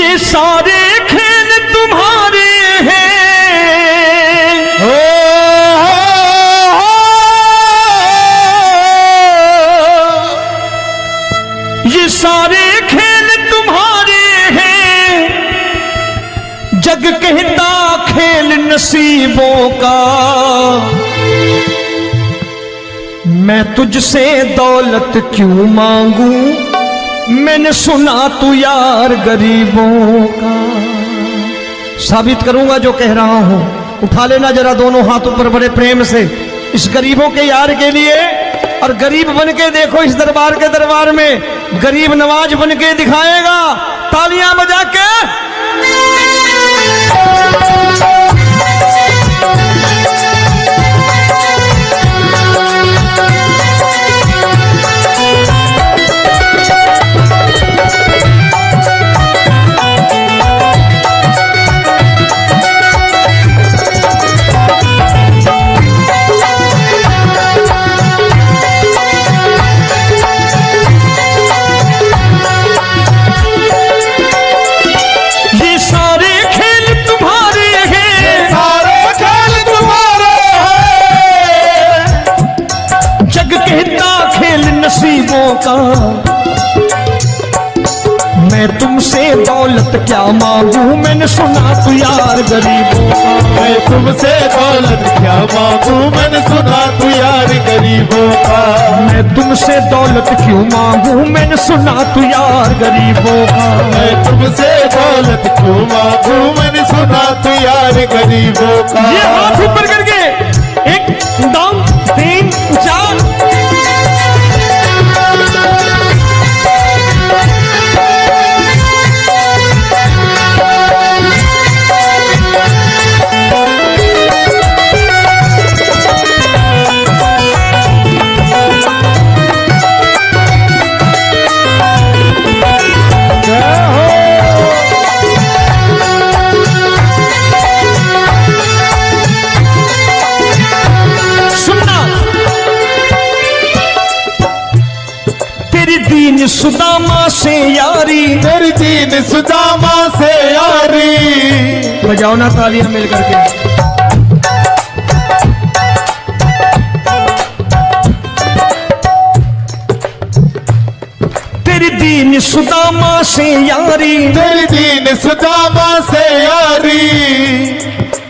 ये सारे खेल तुम्हारे हैं, ये सारे खेल तुम्हारे हैं, जग कहता खेल नसीबों का। मैं तुझसे दौलत क्यों मांगू, मैंने सुना तू यार गरीबों का। साबित करूंगा जो कह रहा हूं। उठा लेना जरा दोनों हाथों पर बड़े प्रेम से इस गरीबों के यार के लिए, और गरीब बन के देखो इस दरबार के दरबार में गरीब नवाज बन के दिखाएगा, तालियां बजा के। नसीबों का मैं तुमसे दौलत क्या मांगू, मैंने सुना तू यार गरीबों का। मैं तुमसे दौलत क्या मांगू, मैंने सुना तू यार गरीबों का। मैं तुमसे दौलत क्यों मांगू, मैंने सुना तू यार गरीबों का। मैं तुमसे दौलत क्यों मांगू, मैंने सुना तू यार गरीबों का। ये हाथ ऊपर करके 1 2 3 4 दीन सुदामा से यारी, तेरी दीन सुदामा से यारी। बजाओ ना तालियां मिल करके। तेरी दीन सुदामा से यारी, तेरी दीन सुदामा से यारी।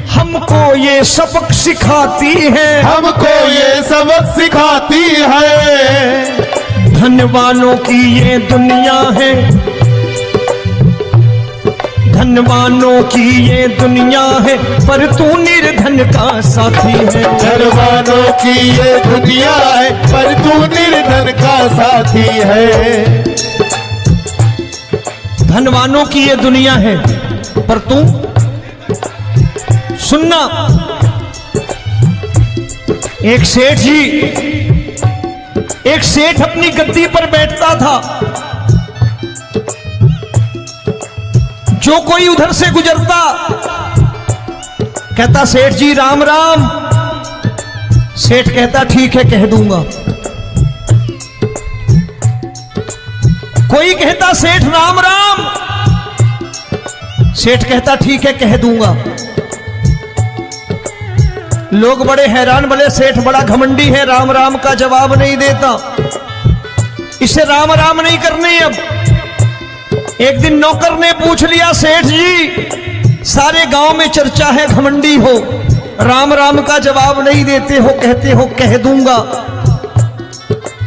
हमको ये सबक सिखाती है, हमको ये सबक सिखाती है। धनवानों की ये दुनिया है, धनवानों की ये दुनिया है, पर तू निर्धन का साथी है। धनवानों की ये दुनिया है, पर तू निर्धन का साथी है। धनवानों की ये दुनिया है, पर तू सुनना। एक सेठ जी, एक सेठ अपनी गद्दी पर बैठता था। जो कोई उधर से गुजरता कहता सेठ जी राम राम। सेठ कहता ठीक है कह दूंगा। कोई कहता सेठ राम राम। सेठ कहता ठीक है कह दूंगा। लोग बड़े हैरान, बोले सेठ बड़ा घमंडी है, राम राम का जवाब नहीं देता, इसे राम राम नहीं करनी। अब एक दिन नौकर ने पूछ लिया, सेठ जी सारे गांव में चर्चा है घमंडी हो, राम राम का जवाब नहीं देते हो, कहते हो कह दूंगा,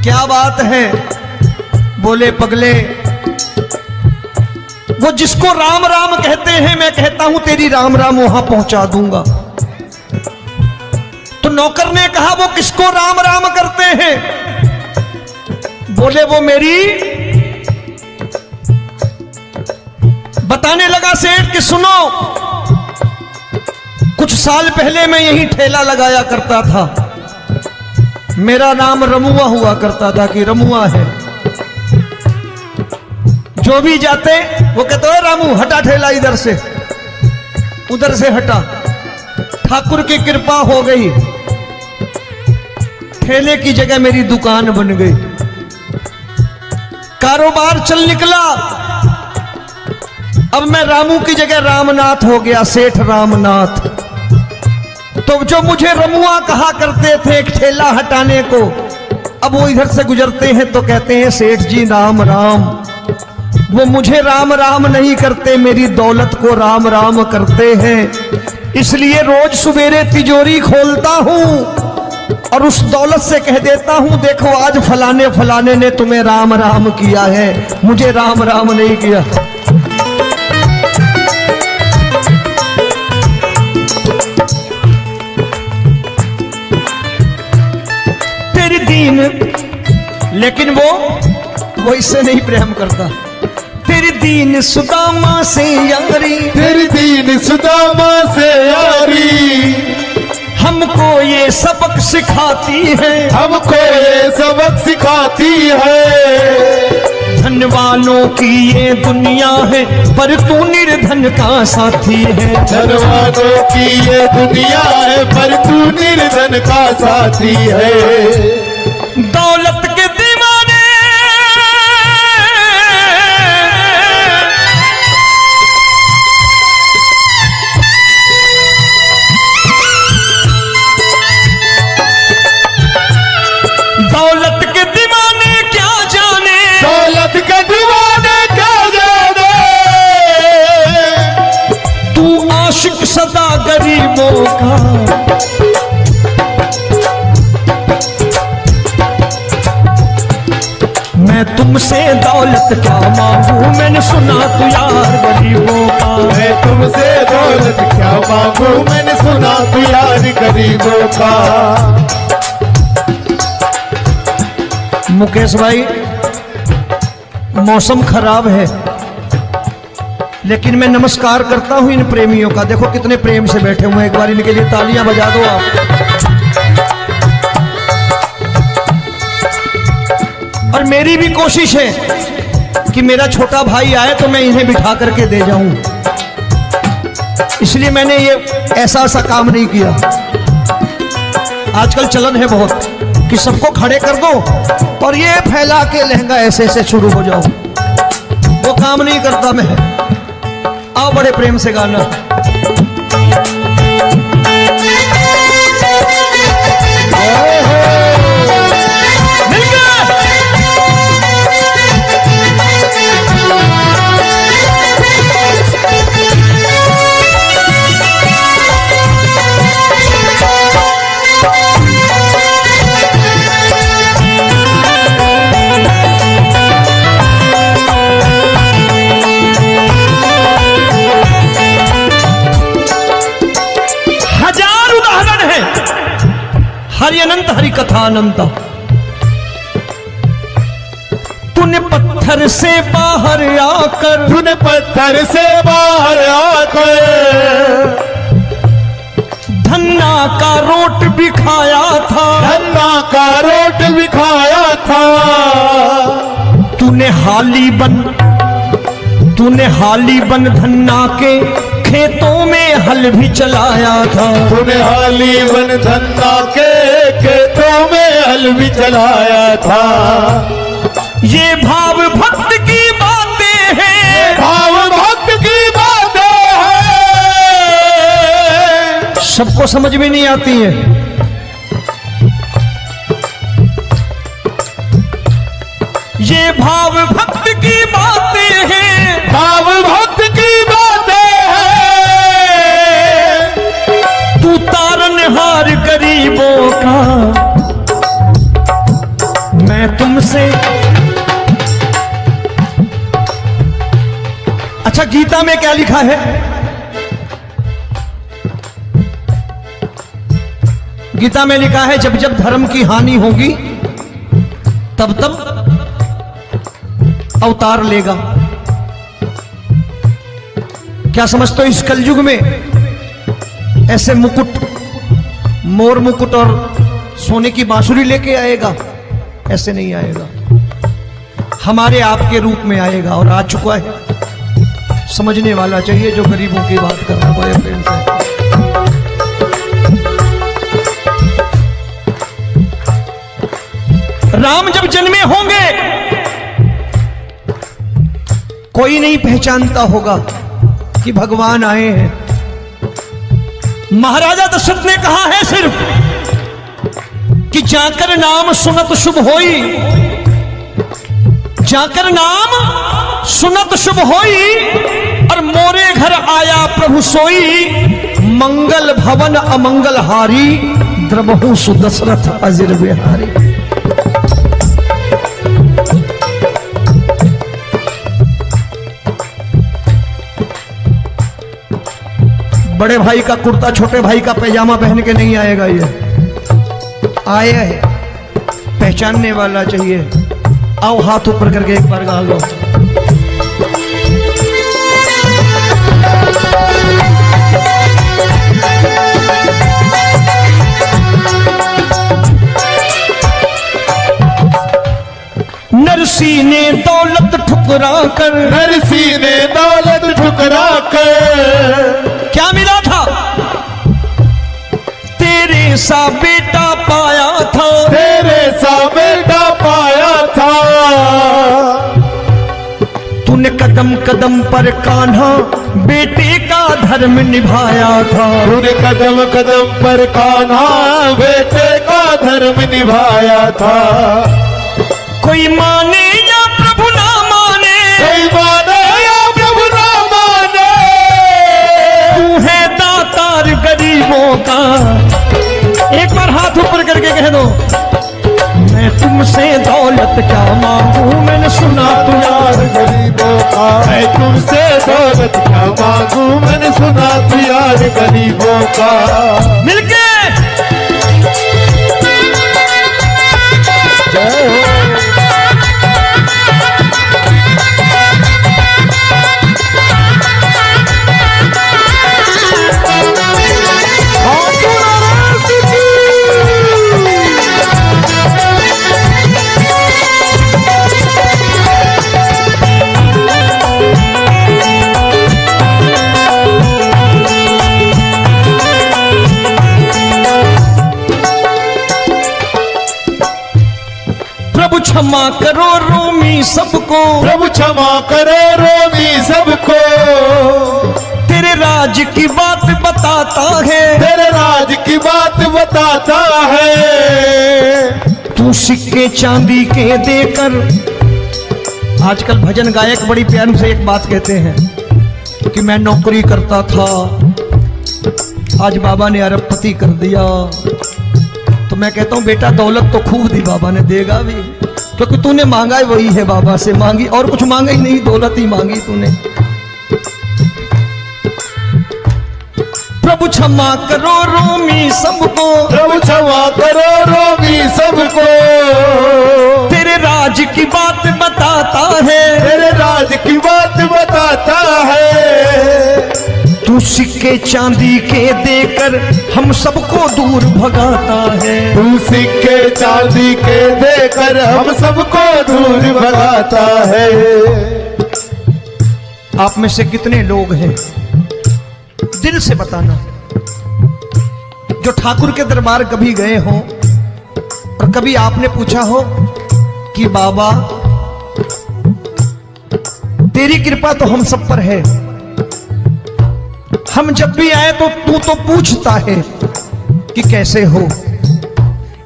क्या बात है? बोले पगले, वो जिसको राम राम कहते हैं मैं कहता हूं तेरी राम राम वहां पहुंचा दूंगा। तो नौकर ने कहा वो किसको राम राम करते हैं? बोले वो मेरी। बताने लगा सेठ कि सुनो, कुछ साल पहले मैं यहीं ठेला लगाया करता था, मेरा नाम रमुआ हुआ करता था कि रमुआ है। जो भी जाते वो कहते हो रामू हटा ठेला इधर से, उधर से हटा। ठाकुर की कृपा हो गई, ठेले की जगह मेरी दुकान बन गई, कारोबार चल निकला। अब मैं रामू की जगह रामनाथ हो गया, सेठ रामनाथ। तो जो मुझे रमुआ कहा करते थे एक ठेला हटाने को, अब वो इधर से गुजरते हैं तो कहते हैं सेठ जी राम राम। वो मुझे राम राम नहीं करते, मेरी दौलत को राम राम करते हैं। इसलिए रोज सवेरे तिजोरी खोलता हूं और उस दौलत से कह देता हूं, देखो आज फलाने फलाने ने तुम्हें राम राम किया है, मुझे राम राम नहीं किया। तेरी दीन, लेकिन वो इससे नहीं प्रेम करता। तेरी दीन सुदामा से यारी, तेरी दीन सुदामा से यारी, हमको ये सबक सिखाती है, हमको ये सबक सिखाती है। धन वालों की ये दुनिया है, पर तू निर्धन का साथी है। धन वालों की ये दुनिया है, पर तू निर्धन का साथी है। दौलत के दीवाने दौलत के दीवाने क्या जाने, दौलत के दीवाने क्या जाने, तू आशिक सदा गरीबों का। मैं तुमसे दौलत क्या मांगू, मैंने सुना तू यार गरीबों का। मैं तुमसे दौलत क्या मांगू, मैंने सुना तू यार गरीबों का। मुकेश भाई, मौसम खराब है, लेकिन मैं नमस्कार करता हूं इन प्रेमियों का। देखो कितने प्रेम से बैठे हुए हैं, एक बार इनके लिए तालियां बजा दो आप। और मेरी भी कोशिश है कि मेरा छोटा भाई आए तो मैं इन्हें बिठा करके दे जाऊं, इसलिए मैंने ये ऐसा काम नहीं किया। आजकल चलन है बहुत कि सबको खड़े कर दो और ये फैला के लहंगा ऐसे ऐसे शुरू हो जाओ, वो काम नहीं करता मैं। आओ बड़े प्रेम से गाना। हरि अनंत हरि कथा अनंत। तूने पत्थर से बाहर आकर, तूने पत्थर से बाहर आकर धन्ना का रोट भी खाया था, धन्ना का रोट भी खाया था। तूने हाली बन धन्ना के खेतों में हल भी चलाया था। तूने हाली बन धन्ना के खेतों में हल भी चलाया था। ये भाव भक्त की बातें हैं, भाव भक्त की बातें हैं, सबको समझ में नहीं आती है। ये भाव भक्त की बातें हैं, भाव भक्त की बातें हैं। तू तारनहार गरीबों का, मैं तुमसे। अच्छा, गीता में क्या लिखा है? गीता में लिखा है जब जब धर्म की हानि होगी तब तब अवतार लेगा। क्या समझते हो, इस कलयुग में ऐसे मुकुट, मोर मुकुट और सोने की बांसुरी लेके आएगा? ऐसे नहीं आएगा, हमारे आपके रूप में आएगा और आ चुका है। समझने वाला चाहिए जो गरीबों की बात करना बड़े प्रेम से। राम जब जन्मे होंगे कोई नहीं पहचानता होगा, कि भगवान आए हैं। महाराजा दशरथ ने कहा है सिर्फ कि जाकर नाम सुनत शुभ होई, जाकर नाम सुनत शुभ होई, और मोरे घर आया प्रभु सोई, मंगल भवन अमंगल हारी, द्रबहु सुदशरथ अजिर बिहारी। बड़े भाई का कुर्ता छोटे भाई का पैजामा पहन के नहीं आएगा, ये आया है पहचानने वाला चाहिए। आओ हाथ ऊपर करके एक बार गा लो। नरसी ने दौलत ठुकरा कर, नरसी ने दौलत ठुकरा कर, क्या मिला था? तेरे सा बेटा पाया था, तेरे सा बेटा पाया था। तूने कदम कदम पर कान्हा बेटे का धर्म निभाया था, तूने कदम कदम पर कान्हा बेटे का धर्म निभाया था। कोई माने या प्रभु ना माने, कोई माने या प्रभु ना माने, तू है दातार गरीबों का। एक बार हाथ ऊपर करके कह दो, मैं तुमसे दौलत क्या मांगू, मैंने सुना तू यार गरीबों का। मैं तुमसे दौलत क्या मांगू, मैंने सुना तू यार गरीबों का। मिलके क्षमा करो रोमी सबको, प्रभु क्षमा करो रोमी सबको। तेरे राज की बात बताता है, तेरे राज की बात बताता है। तू सिक्के चांदी के देकर, आजकल भजन गायक बड़ी प्यार से एक बात कहते हैं कि मैं नौकरी करता था, आज बाबा ने अरबपति कर दिया। तो मैं कहता हूं बेटा दौलत तो खूब दी बाबा ने, देगा भी, क्योंकि तूने मांगा वही है बाबा से, मांगी और कुछ मांगा ही नहीं, दौलत ही मांगी तूने। प्रभु क्षमा करो रोमी सबको, प्रभु क्षमा करो रोमी सबको। तेरे राज की बात बताता है, तेरे राज की बात बताता है। तू सिक्के चांदी के देकर हम सबको दूर भगाता है, तू सिक्के चांदी के देकर हम सबको दूर भगाता है। आप में से कितने लोग हैं, दिल से बताना, जो ठाकुर के दरबार कभी गए हो और कभी आपने पूछा हो कि बाबा तेरी कृपा तो हम सब पर है, हम जब भी आए तो तू तो पूछता है कि कैसे हो,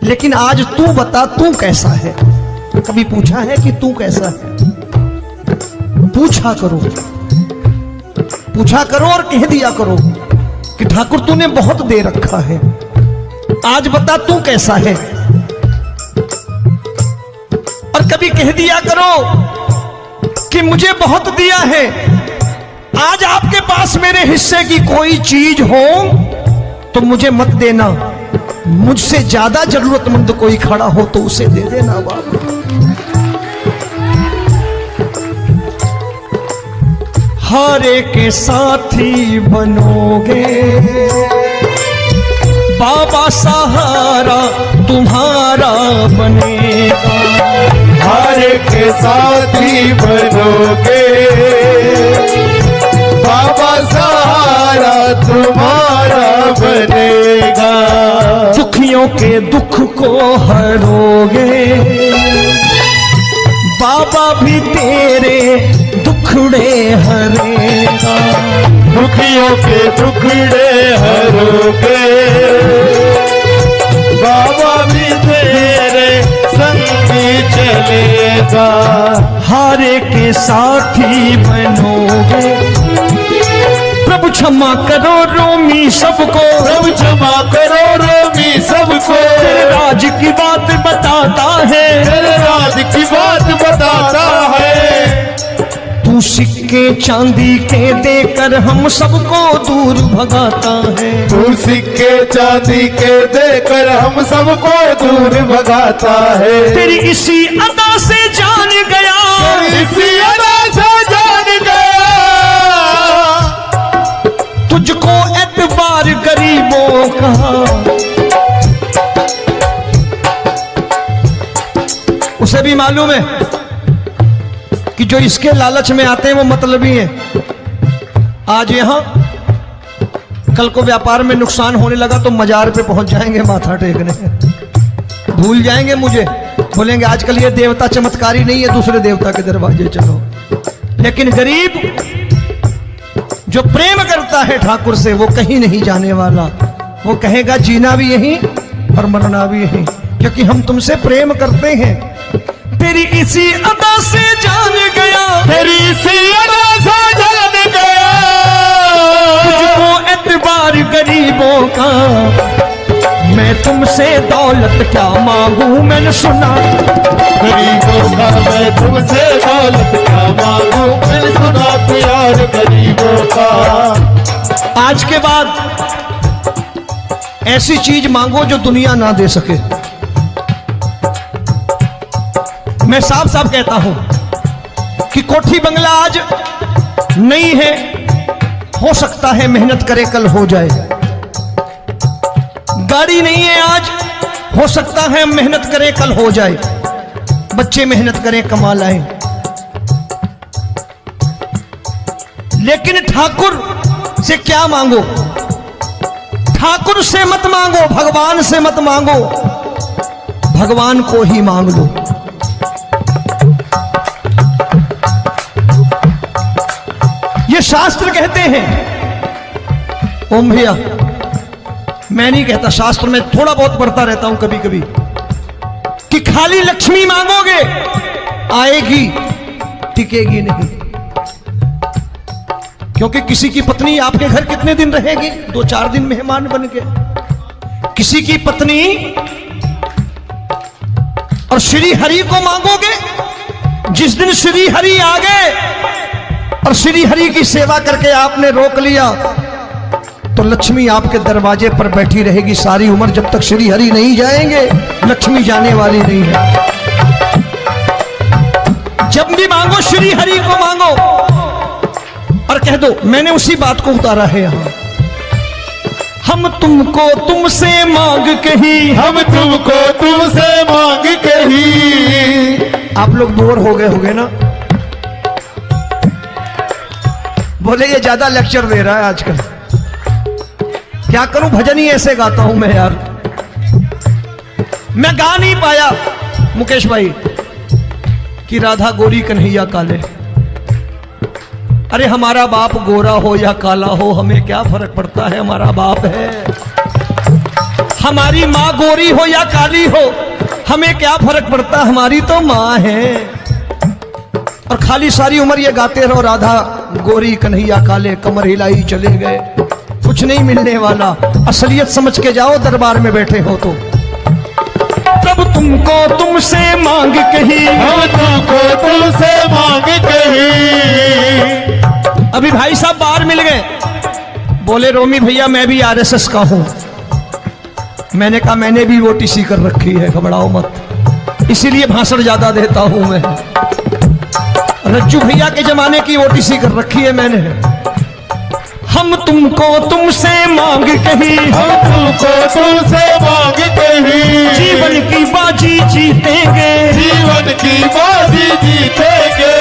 लेकिन आज तू बता तू कैसा है। कभी पूछा है कि तू कैसा है? पूछा करो, पूछा करो और कह दिया करो कि ठाकुर तूने बहुत दे रखा है, आज बता तू कैसा है। और कभी कह दिया करो कि मुझे बहुत दिया है, आज आपके पास मेरे हिस्से की कोई चीज हो तो मुझे मत देना, मुझसे ज्यादा जरूरतमंद कोई खड़ा हो तो उसे दे देना बाबा। हारे के साथी बनोगे बाबा, सहारा तुम्हारा बनेगा। हारे के साथी बनोगे बाबा, सहारा तुम्हारा बनेगा। दुखियों के दुख को हरोगे बाबा, भी तेरे दुख दुखड़े हरेगा, दुखियों के टुकड़े हरोगे, बाबा भी तेरे संगी चलेगा। हारे के साथी बनोगे, प्रभु क्षमा करो रोमी सबको, प्रभु क्षमा करो रोमी सबको, तेरे राज की बात बताता है, तेरे राज की बात बताता है। तू सिक्के चांदी के देकर हम सबको दूर भगाता है, तू सिक्के चांदी के देकर हम सबको दूर भगाता है। तेरी इसी अदा से जान गया, इसी अदा से जान गया, तुझको एतबार गरीबों का। उसे भी मालूम है कि जो इसके लालच में आते हैं वो मतलबी हैं। आज यहां कल को व्यापार में नुकसान होने लगा तो मजार पे पहुंच जाएंगे माथा टेकने, भूल जाएंगे मुझे, बोलेंगे आजकल ये देवता चमत्कारी नहीं है, दूसरे देवता के दरवाजे चलो। लेकिन गरीब जो प्रेम करता है ठाकुर से वो कहीं नहीं जाने वाला, वो कहेगा जीना भी यहीं और मरना भी यहीं, क्योंकि हम तुमसे प्रेम करते हैं। तेरी इसी अदा से जान गया, तेरी इसी अदा से जान गया, तुझको एतबार गरीबों का। मैं तुमसे दौलत क्या मांगू, मैंने सुना गरीबों का मैं तुमसे दौलत क्या मांगू, मैंने सुना प्यार गरीबों का। आज के बाद ऐसी चीज मांगो जो दुनिया ना दे सके। मैं साफ साफ कहता हूं कि कोठी बंगला आज नहीं है, हो सकता है मेहनत करे कल हो जाए। गाड़ी नहीं है आज, हो सकता है मेहनत करें कल हो जाए। बच्चे मेहनत करें कमा लाएं, लेकिन ठाकुर से क्या मांगो? ठाकुर से मत मांगो, भगवान से मत मांगो, भगवान को ही मांग लो। ये शास्त्र कहते हैं। ओम भैया, मैं नहीं कहता, शास्त्र में थोड़ा बहुत पढ़ता रहता हूं कभी कभी, कि खाली लक्ष्मी मांगोगे आएगी, टिकेगी नहीं। क्योंकि किसी की पत्नी आपके घर कितने दिन रहेगी? 2-4 दिन मेहमान बन के। किसी की पत्नी और श्री हरि को मांगोगे, जिस दिन श्री हरि आ गए और श्री हरि की सेवा करके आपने रोक लिया तो लक्ष्मी आपके दरवाजे पर बैठी रहेगी सारी उम्र। जब तक श्री हरि नहीं जाएंगे लक्ष्मी जाने वाली नहीं है। जब भी मांगो श्री हरि को मांगो और कह दो मैंने उसी बात को उतारा है यहां। हम तुमको तुमसे मांग कही, हम तुमको तुमसे मांग कही। आप लोग बोर हो गए होंगे ना, बोले ये ज्यादा लेक्चर दे रहा है आजकल। क्या करूं, भजन ही ऐसे गाता हूं मैं यार। मैं गा नहीं पाया मुकेश भाई कि राधा गोरी कन्हैया काले। अरे हमारा बाप गोरा हो या काला हो हमें क्या फर्क पड़ता है, हमारा बाप है। हमारी माँ गोरी हो या काली हो हमें क्या फर्क पड़ता, हमारी तो माँ है। और खाली सारी उम्र ये गाते रहो राधा गोरी कन्हैया काले, कमर हिलाई चले गए, कुछ नहीं मिलने वाला। असलियत समझ के जाओ दरबार में बैठे हो तो। प्रभु तुमको तुमसे मांग कही, हम तुमको तुमसे मांग कही। अभी भाई साहब बाहर मिल गए, बोले रोमी भैया मैं भी आरएसएस का हूं। मैंने कहा मैंने भी ओटीसी कर रखी है, घबराओ मत, इसीलिए भाषण ज्यादा देता हूं मैं। रज्जू भैया के जमाने की ओटीसी कर रखी है मैंने। हम तुमको तुमसे मांग कही, हम तुमको तुमसे मांग कही। जीवन की बाजी जीतेंगे, जीवन की बाजी जीतेंगे।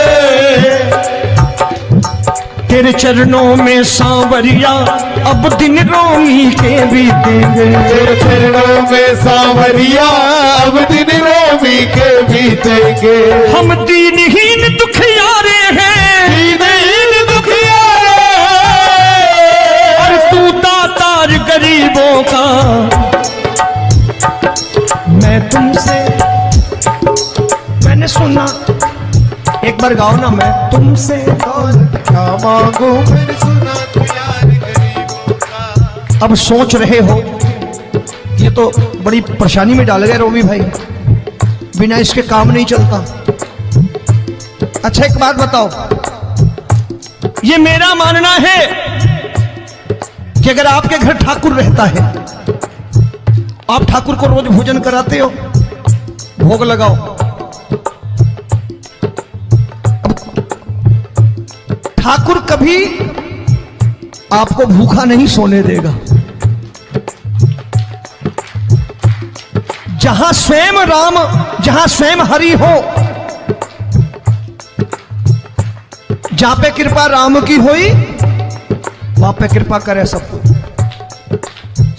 तेरे चरणों में सांवरिया अब दिन रोमी के बीतेंगे। तेरे चरणों में सांवरिया अब दिन रोमी के बीतेंगे। हम दीनहीन दुखियारे हैं, दीन दुखियारे। और तू दातार गरीबों का, मैं तुमसे, मैंने सुना, एक बार गाओ ना, मैं तुमसे दौलत क्या मांगू मैंने सुना तू यार गरीबों का। अब सोच रहे हो ये तो बड़ी परेशानी में डाल गए रोमी भाई, बिना इसके काम नहीं चलता। अच्छा एक बात बताओ, ये मेरा मानना है कि अगर आपके घर ठाकुर रहता है, आप ठाकुर को रोज भोजन कराते हो, भोग लगाओ, अब ठाकुर कभी आपको भूखा नहीं सोने देगा। जहां स्वयं राम, जहां स्वयं हरि हो, जहां पे कृपा राम की हुई, वहां पे कृपा करे सबको,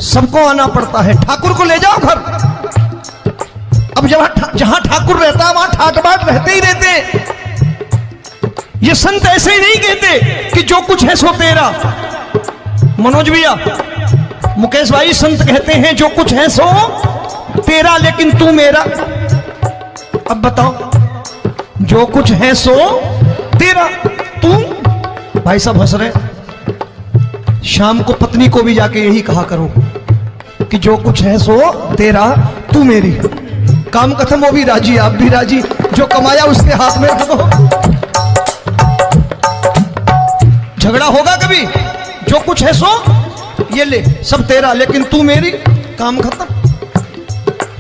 सबको आना पड़ता है। ठाकुर को ले जाओ घर। अब जहां ठाकुर रहता है वहां ठाट बाट रहते ही रहते। ये संत ऐसे ही नहीं कहते कि जो कुछ है सो तेरा। मनोज भैया, मुकेश भाई, संत कहते हैं जो कुछ है सो तेरा, लेकिन तू मेरा। अब बताओ, जो कुछ है सो तेरा, तू। भाई साहब हंस रहे। शाम को पत्नी को भी जाके यही कहा करो कि जो कुछ है सो तेरा, तू मेरी। काम खत्म, वो भी राजी, आप भी राजी, जो कमाया उसके हाथ में रख दो। झगड़ा होगा कभी? जो कुछ है सो ये ले, सब तेरा, लेकिन तू मेरी। काम खत्म।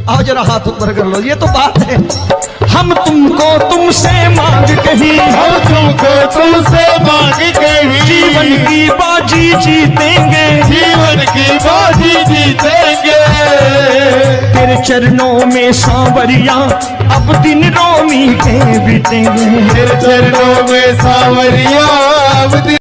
आओ जरा हाथ ऊपर कर लो, ये तो बात है। हम तुमको तुमसे मांग कहीं, हम तुमको तुमसे मांग कहीं, जीवन की बाजी जीतेंगे, जीवन की बाजी जीतेंगे। तेरे चरणों में सांवरिया अब दिन रोमी के बीतेंगे। तेरे चरणों में सांवरिया अब दिन